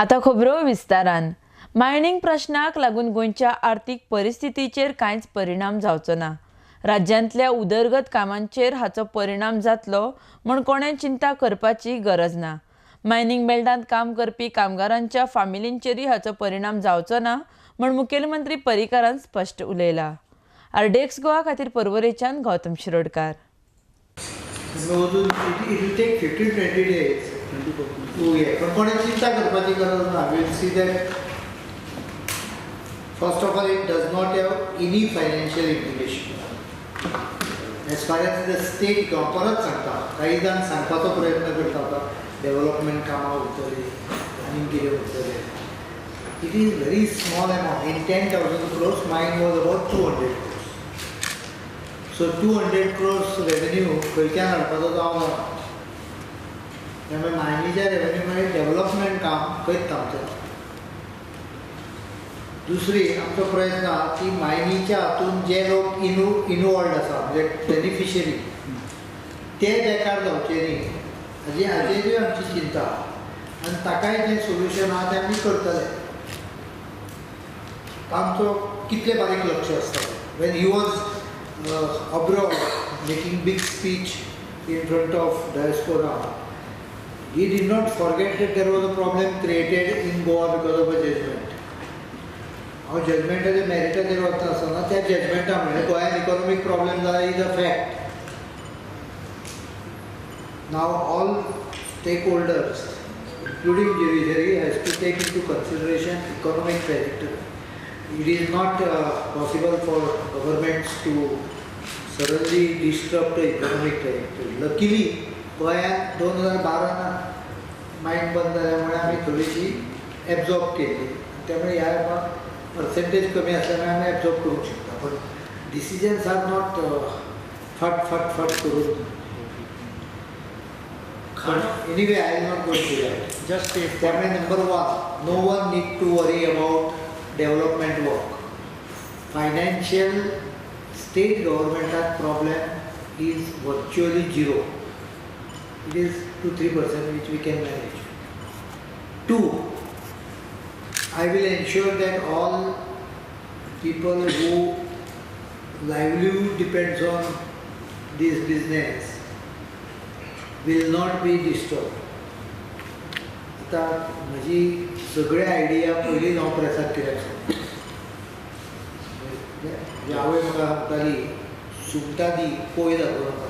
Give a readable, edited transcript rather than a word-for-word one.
आता खबरो विस्तारान. मायनिंग प्रश्नाक लागून गोंयच्या आर्थीक परिस्थितीचेर कांयच परिणाम जावचो ना. राज्यांतल्या उदरगत कामांचेर हाचो परिणाम जातलो म्हूण कोणें चिंता करपाची गरज ना. मायनिंग बेल्टांत काम करपी कामगारांच्या फामिलींचेरूय हाचो परिणाम जावचो ना म्हूण मुखेलमंत्री पर्रीकारान स्पश्ट उलयला. आरडेक्स गोवा खातीर पर्वरेच्यान Gautam Shirodkar. It will take 15-20 days to पण कोणी चिंता करपाची गरज ना. We will see that first of all it does not have any financial implication. As far as the state परत सांगता काही जाण सांगपाचो प्रयत्न करता आता डेव्हलपमेंट कामां उरतली आनी कितें उरतलें. It is very small amount. In 10,000 crores, mine was about 200 crores. So 200 crores revenue खंयच्यान हाडपाचो जावना. त्यामुळे मायनीच्या रेव्हेन्यू मध्ये डेव्हलपमेंट काम खंयच थांबचें ना. दुसरी आमचो प्रयत्न आहा की मायनीच्या हातून जे लोक इनवॉल्ड आसा म्हणजे बेनिफिशरी ते बेकार जावचे न्ही हाजेरूय आमची चिंता आनी ताकाय जें सोल्युशन आहा तें आमी करतले. आमचो कितले बारीक लक्ष आसता. When he was abroad making big speech in front of diaspora, he did not forget that there was a problem created in Goa because of a judgment. Our judgment as a meritorious वता आसतना त्या जजमेंटा म्हणजे गोंयान economic problem जाला is a fact. Now all stakeholders including judiciary has to take into consideration economic trajectory. It is not possible for governments to suddenly disrupt the economic trajectory. Luckily, गोंयांत 2012 मायन बंद जाल्यामुळे आमी थोडीशी एब्झॉर्ब केली. त्यामुळे ह्या पर्सेंटेज कमी असल्यामुळे आमी एब्झॉर्ब करूंक शकता. पण डिसिजन्स आर नॉट फट फट फट करून. Anyway I will not go to that. Just त्यामुळे number 1, no one need to worry about development work. Financial state government problem is virtually zero. It is 2-3% which we can manage. 2, I will ensure that all people who livelihood depends on this business will not be disturbed. आता म्हजी सगळे idea पयलीं हांव प्रेसाक कित्याक सांगता. आवय म्हाका सांगताली सुंगटां दी पोय दाखोवं नाका.